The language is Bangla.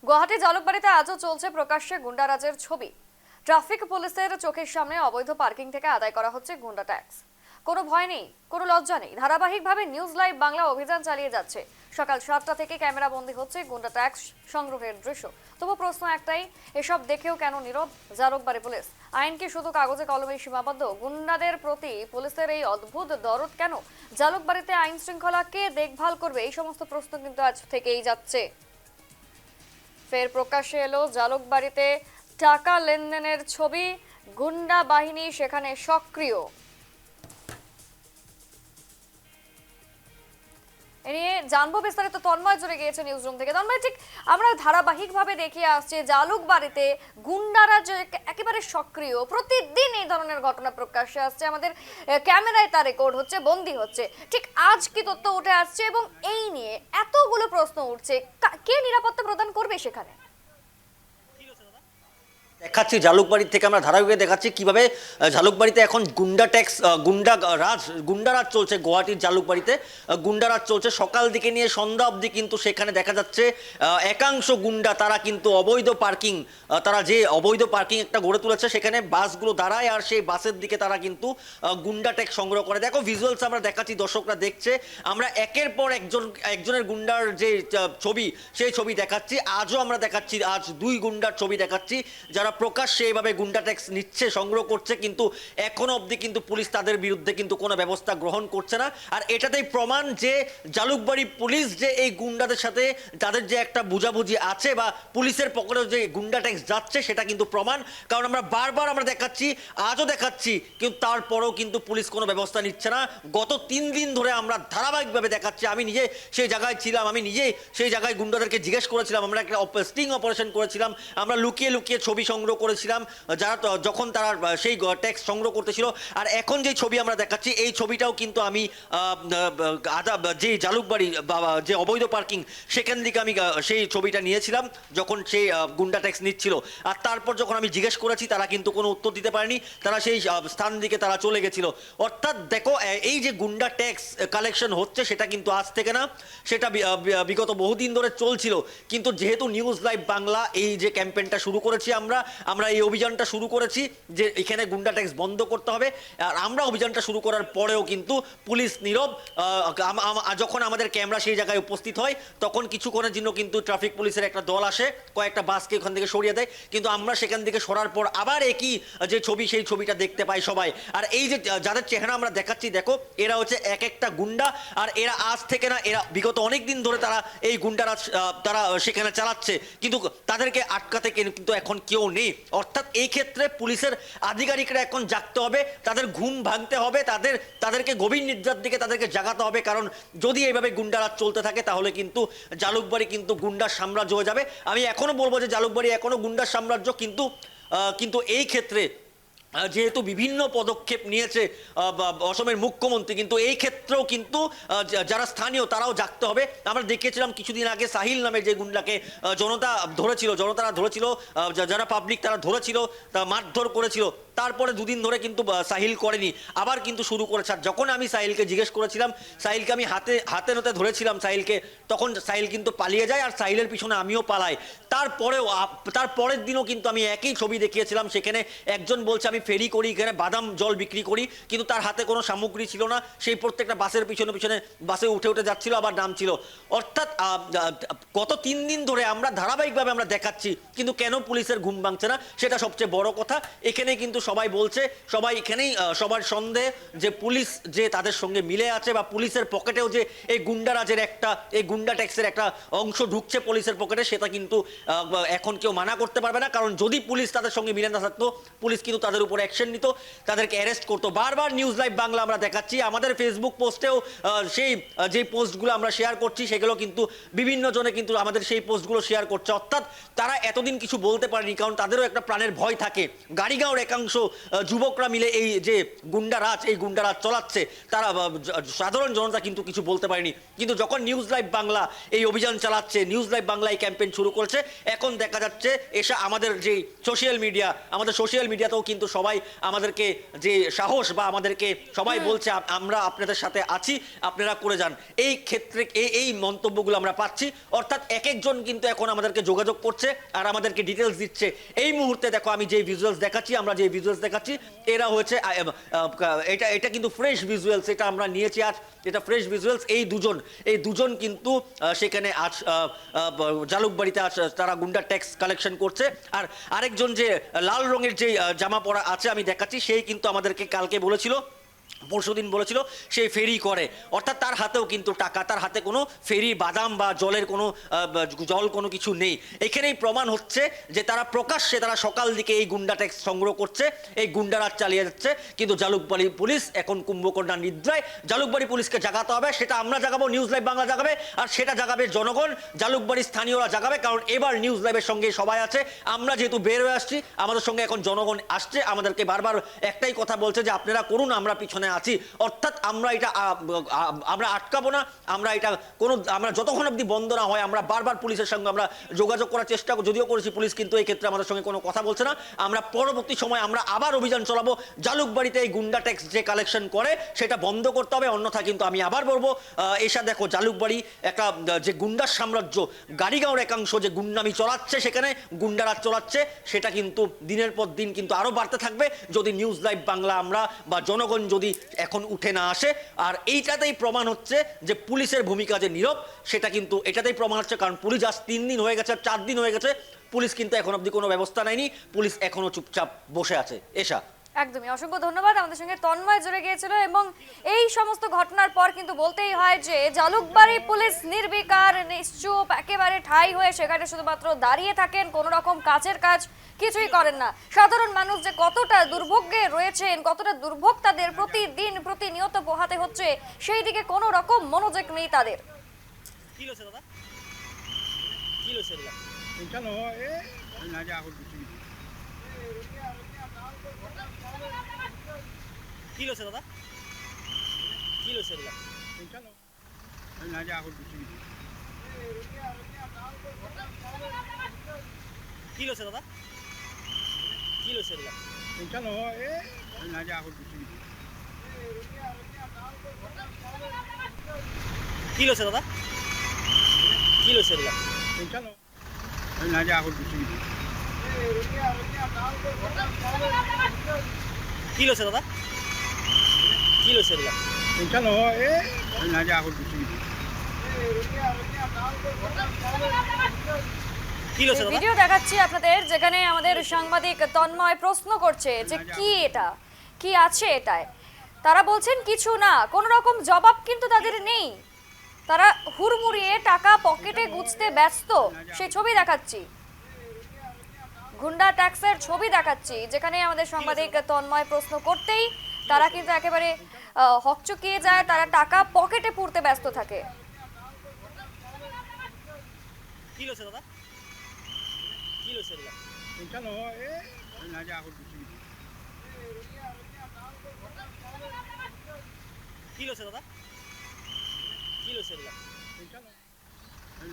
গুয়াহাটি জালুকবাড়িতে আজও চলছে প্রকাশ্যে গুন্ডারাজের ছবি। ট্রাফিক পুলিশের চোখের সামনে অবৈধ পার্কিং থেকে আদায় করা হচ্ছে গুন্ডা ট্যাক্স। কোনো ভয় নেই, কোনো লজ্জা নেই, ধারাবাহিকভাবে নিউজ লাইভ বাংলা অভিযান চালিয়ে যাচ্ছে। সকাল 7টা থেকে ক্যামেরা বন্দী হচ্ছে গুন্ডা ট্যাক্স সংগ্রহের দৃশ্য। তবু প্রশ্ন একটাই, এসব দেখেও কেন নীরব জালুকবাড়ি পুলিশ? আইন কি শুধু কাগজে কলমে সীমাবদ্ধ? গুন্ডাদের প্রতি পুলিশের এই অদ্ভুত দরদ কেন? জালুকবাড়িতে আইন শৃঙ্খলা কে দেখভাল করবে? এই সমস্ত প্রশ্ন কিন্তু আজ থেকেই যাচ্ছে। ফের প্রকাশ্যে এলো জালুকবাড়িতে টাকা লেনদেনের ছবি। গুন্ডা বাহিনী সেখানে সক্রিয়। এ নিয়ে জানবো বিস্তারিত। তন্ময় জুড়ে গিয়েছে নিউজ রুম থেকে। তন্ময়, ঠিক আমরা ধারাবাহিকভাবে দেখিয়ে আসছি জালুকবাড়িতে গুন্ডারা যে একেবারে সক্রিয়, প্রতিদিন এই ধরনের ঘটনা প্রকাশ্যে আসছে, আমাদের ক্যামেরায় তা রেকর্ড হচ্ছে, বন্দী হচ্ছে। ঠিক আজ কি তথ্য উঠে আসছে এবং এই নিয়ে এতগুলো প্রশ্ন উঠছে, কে নিরাপত্তা প্রদান করবে সেখানে? দেখাচ্ছি জালুকবাড়ি থেকে আমরা ধারাবাহিক দেখাচ্ছি কিভাবে জালুকবাড়িতে এখন গুন্ডারাজ চলছে। গুয়াহাটির জালুকবাড়িতে গুন্ডারাজ চলছে সকাল দিকে নিয়ে সন্ধ্যা অবধি। কিন্তু সেখানে দেখা যাচ্ছে একাংশ গুন্ডা তারা কিন্তু অবৈধ পার্কিং, তারা যে অবৈধ পার্কিং একটা গড়ে তুলেছে সেখানে বাসগুলো দাঁড়ায়, আর সেই বাসের দিকে তারা কিন্তু গুন্ডা ট্যাক্স সংগ্রহ করে। দেখো ভিজুয়ালস আমরা দেখাচ্ছি, দর্শকরা দেখছে। আমরা একের পর একজনের গুন্ডার যে ছবি, সেই ছবি দেখাচ্ছি। আজও আমরা দেখাচ্ছি, আজ দুই গুন্ডার ছবি দেখাচ্ছি যারা প্রকাশ্যে এইভাবে গুন্ডা ট্যাক্স নিচ্ছে, সংগ্রহ করছে। কিন্তু এখনো অবধি কিন্তু পুলিশ তাদের বিরুদ্ধে কিন্তু কোনো ব্যবস্থা গ্রহণ করছে না। আর এটাতেই প্রমাণ যে জালুকবাড়ি পুলিশ যে এই গুন্ডাদের সাথে তাদের যে একটা বুঝাবুঝি আছে, বা পুলিশের পকেটে যে গুন্ডা ট্যাক্স যাচ্ছে, সেটা কিন্তু প্রমাণ। কারণ আমরা বারবার আমরা দেখাচ্ছি, আজও দেখাচ্ছি, কিন্তু তারপরেও কিন্তু পুলিশ কোনো ব্যবস্থা নিচ্ছে না। গত 3 দিন ধরে আমরা ধারাবাহিকভাবে দেখাচ্ছি। আমি নিজে সেই জায়গায় ছিলাম, আমি নিজে সেই জায়গায় গুন্ডাদেরকে জিজ্ঞেস করেছিলাম। আমরা একটা স্টিং অপারেশন করেছিলাম, আমরা লুকিয়ে লুকিয়ে ছবি সংগ্রহ করেছিলাম যারা যখন তারা সেই ট্যাক্স সংগ্রহ করতেছিল। আর এখন যে ছবি আমরা দেখাচ্ছি, এই ছবিটাও কিন্তু আমি যে জালুকবাড়ি যে অবৈধ পার্কিং, সেখান থেকে আমি সেই ছবিটা নিয়েছিলাম যখন সেই গুন্ডা ট্যাক্স নিচ্ছিল। আর তারপর যখন আমি জিজ্ঞেস করেছি, তারা কিন্তু কোনো উত্তর দিতে পারেনি, তারা সেই স্থান দিকে তারা চলে গেছিল। অর্থাৎ দেখো, এই যে গুন্ডা ট্যাক্স কালেকশন হচ্ছে, সেটা কিন্তু আজ থেকে না, সেটা বিগত বহুদিন ধরে চলছিল। কিন্তু যেহেতু নিউজ লাইভ বাংলা এই যে ক্যাম্পেইনটা শুরু করেছি, আমরা এই অভিযানটা শুরু করেছি যে এখানে গুন্ডা ট্যাক্স বন্ধ করতে হবে। আর আমরা অভিযানটা শুরু করার পরেও কিন্তু পুলিশ নীরব। যখন আমাদের ক্যামেরা সেই জায়গায় উপস্থিত হয়, তখন কিছুক্ষণের জন্য কিন্তু ট্রাফিক পুলিশের একটা দল আসে, কয়েকটা বাসকে ওখান থেকে সরিয়ে দেয়। কিন্তু আমরা সেখান থেকে সরার পর আবার একই যে ছবি, সেই ছবিটা দেখতে পাই সবাই। আর এই যে যাদের চেহারা আমরা দেখাচ্ছি, দেখো এরা হচ্ছে এক একটা গুন্ডা। আর এরা আজ থেকে না, এরা বিগত অনেক দিন ধরে তারা এই গুন্ডারা তারা সেখানে চালাচ্ছে। কিন্তু তাদেরকে আটকাতে কিন্তু এখন কেউ নেই। অর্থাৎ এই ক্ষেত্রে পুলিশের আধিকারিকরা এখন জাগতে হবে, তাদের ঘুম ভাঙতে হবে, তাদেরকে গভীর নিদ্রার দিকে তাদেরকে জাগাতে হবে। কারণ যদি এইভাবে গুন্ডারাজ চলতে থাকে, তাহলে কিন্তু জালুকবাড়ি কিন্তু গুন্ডার সাম্রাজ্য হয়ে যাবে। আমি এখনো বলবো যে জালুকবাড়ি এখনো গুন্ডার সাম্রাজ্য। কিন্তু এই ক্ষেত্রে যেহেতু বিভিন্ন পদক্ষেপ নিয়েছে অসমের মুখ্যমন্ত্রী, কিন্তু এই ক্ষেত্রেও কিন্তু যারা স্থানীয় তারাও জাগতে হবে। আমরা দেখেছিলাম কিছুদিন আগে সাহিল নামে যে গুন্ডাকে জনতারা ধরেছিল, যারা পাবলিক তারা ধরেছিল, মারধর করেছিল। তারপরে 2 দিন ধরে কিন্তু সাহিল করেনি, আবার কিন্তু শুরু করেছে। আর যখন আমি সাহিলকে জিজ্ঞেস করেছিলাম, সাহিলকে আমি হাতে নাতে ধরেছিলাম সাহিলকে, তখন সাহিল কিন্তু পালিয়ে যায়, আর সাহিলের পিছনে আমিও পালাই। তারপরের দিনও কিন্তু আমি একই ছবি দেখিয়েছিলাম। সেখানে একজন বলছে আমি ফেরি করি, এখানে বাদাম জল বিক্রি করি, কিন্তু তার হাতে কোনো সামগ্রী ছিল না। সেই প্রত্যেকটা বাসের পিছনে পিছনে বাসে উঠে উঠে যাচ্ছিল, আবার নামছিল। অর্থাৎ গত 3 দিন ধরে আমরা ধারাবাহিকভাবে আমরা দেখাচ্ছি, কিন্তু কেন পুলিশের ঘুম ভাঙছে না, সেটা সবচেয়ে বড় কথা। এখানে কিন্তু সবাই বলছে, সবাই এখানেই সবার সন্দেহ যে পুলিশ যে তাদের সঙ্গে মিলে আছে, বা পুলিশের পকেটেও যে এই গুন্ডারাজের এই গুন্ডা ট্যাক্সের একটা অংশ ঢুকছে পুলিশের পকেটে, সেটা কিন্তু এখন কেউ মানা করতে পারবে না। কারণ যদি পুলিশ তাদের সঙ্গে মিলে না থাকতো, পুলিশ কিন্তু তাদের উপর অ্যাকশন নিত, তাদেরকে অ্যারেস্ট করতো। বারবার নিউজ লাইভ বাংলা আমরা দেখাচ্ছি, আমাদের ফেসবুক পোস্টেও সেই যে পোস্টগুলো আমরা শেয়ার করছি, সেগুলো কিন্তু বিভিন্ন জনে কিন্তু আমাদের সেই পোস্টগুলো শেয়ার করছে। অর্থাৎ তারা এতদিন কিছু বলতে পারেনি, কারণ তাদেরও একটা প্রাণের ভয় থাকে। গাড়িগাঁওর একাংশ যুবকরা মিলে এই যে গুন্ডারাজ চলাচ্ছে, তারা সাধারণ জনতা কিন্তু কিছু বলতে পারেনি। কিন্তু যখন নিউজ লাইভ বাংলা এই অভিযান চালাচ্ছে, নিউজ লাইভ বাংলা এই ক্যাম্পেইন শুরু করেছে, এখন দেখা যাচ্ছে আমাদের যে সোশ্যাল মিডিয়াতেও কিন্তু সবাই সবাই আমাদেরকে যে সাহস বা আমাদেরকে সবাই বলছে আমরা আপনাদের সাথে আছি, আপনারা করে যান, এই ক্ষেত্রে এই মন্তব্যগুলো আমরা পাচ্ছি। অর্থাৎ এক একজন কিন্তু এখন আমাদেরকে যোগাযোগ করছে আর আমাদেরকে ডিটেলস দিচ্ছে। এই মুহূর্তে দেখো আমি যে ভিজুয়ালস দেখাচ্ছি, আমরা যে ভিজুয়ালস দেখাচ্ছি এরা হচ্ছে এটা এটা কিন্তু ফ্রেশ ভিজুয়ালস, এটা আমরা নিয়েছি আজ, এটা ফ্রেশ ভিজুয়ালস। এই দুজন কিন্তু সেখানে আজ জালুকবাড়িতে আজ তারা গুন্ডা ট্যাক্স কালেকশন করছে। আর আরেকজন যে লাল রঙের যে জামা পরা আছে আমি দেখাচ্ছি, সেই কিন্তু আমাদেরকে কালকে বলেছিল, পরশুদিন বলেছিল সেই ফেরি করে, অর্থাৎ তার হাতেও কিন্তু টাকা, তার হাতে কোনো ফেরি বাদাম বা জলের কোনো জল কোনো কিছু নেই। এখানেই প্রমাণ হচ্ছে যে তারা প্রকাশ্যে তারা সকাল দিকে এই গুন্ডা ট্যাক্স সংগ্রহ করছে, এই গুন্ডারাজ চালিয়ে যাচ্ছে। কিন্তু জালুকবাড়ি পুলিশ এখন কুম্ভকর্ণা নিদ্রায়, জালুকবাড়ি পুলিশকে জাগাতে হবে, সেটা আমরা জাগাবো, নিউজ লাইভ বাংলা জাগাবে, আর সেটা জাগাবে জনগণ, জালুকবাড়ির স্থানীয়রা জাগাবে। কারণ এবার নিউজ লাইভের সঙ্গে সবাই আছে, আমরা যেহেতু বের হয়ে আসছি, আমাদের সঙ্গে এখন জনগণ আসছে, আমাদেরকে বারবার একটাই কথা বলছে যে আপনারা করুন, আমরা পিছনে আছি। অর্থাৎ আমরা এটা আমরা আটকাবো না, আমরা যতক্ষণ অবধি বন্ধ না হয় আমরা বারবার পুলিশের সঙ্গে আমরা যোগাযোগ করার চেষ্টা যদিও করেছি, পুলিশ কিন্তু এই ক্ষেত্রে আমাদের সঙ্গে কোনো কথা বলছে না। আমরা পরবর্তী সময় আমরা আবার অভিযান চালাবো, জালুকবাড়িতে এই গুন্ডা ট্যাক্স যে কালেকশন করে সেটা বন্ধ করতে হবে, অন্যথা কিন্তু আমি আবার বলবো এসা দেখো জালুকবাড়ি একটা যে গুন্ডার সাম্রাজ্য, গাড়িগাঁওর একাংশ যে গুন্ডামি চলাচ্ছে, সেখানে গুন্ডারাজ চলাচ্ছে, সেটা কিন্তু দিনের পর দিন কিন্তু আরো বাড়তে থাকবে যদি নিউজ লাইভ বাংলা আমরা বা জনগণ যদি এখন উঠে না আসে। আর এইটাতেই প্রমাণ হচ্ছে যে পুলিশের ভূমিকা যে নীরব, সেটা কিন্তু এটাতেই প্রমাণ হচ্ছে। কারণ পুলিশ আজ 3 দিন হয়ে গেছে, 4 দিন হয়ে গেছে, পুলিশ কিন্তু এখন অবধি কোনো ব্যবস্থা নেয়নি, পুলিশ এখনো চুপচাপ বসে আছে। এসা একদমই, অসংখ্য ধন্যবাদ। আমাদের সঙ্গে তন্ময় জুড়ে গিয়েছিল এবং এই সমস্ত ঘটনার পর কিন্তু বলতেই হয় যে জালুকবাড়ি পুলিশ নির্বিকার, নিশ্চুপ, একেবারে ঠাই হয়ে সেখানে শুধুমাত্র দাঁড়িয়ে থাকেন, কোনো রকম কাজের কাজ কিছুই করেন না। সাধারণ মানুষ যে কতটা দুর্ভোগে রয়েছেন, কতটা দুর্ভোগ তাদের প্রতিদিন প্রতিনিয়ত পোহাতে হচ্ছে, সেই দিকে কোনো রকম মনোযোগ নেই তাদের। কি লছে দাদা, কি লছে এগুলা? কি লছে দাদা, কি লছে এগুলা? কি লছে দাদা, কি লছে এগুলা? কি লছে দাদা, কি লছে এগুলা? কি লছে দাদা? ভিডিও দেখাচ্ছি আপনাদের, যেখানে আমাদের সাংবাদিক তন্ময় প্রশ্ন করছে যে কি এটা, কি আছে এটায়। তারা বলছেন কিছু না, কোনো রকম জবাব কিন্তু তাদের নেই, তারা হুড়মুড়িয়ে টাকা পকেটে গুছতে ব্যস্ত। সেই ছবি দেখাচ্ছি, গুন্ডা ট্যাক্সের ছবি দেখাচ্ছি, যেখানে আমাদের সাংবাদিক তন্ময় প্রশ্ন করতেই তারা কিন্তু একেবারে হকচকিয়ে যায়, তারা টাকা পকেটে পুরতে ব্যস্ত থাকে। কি লছে দাদা, কি লছে এগুলা? কি লছে দাদা, কি লছে এগুলা?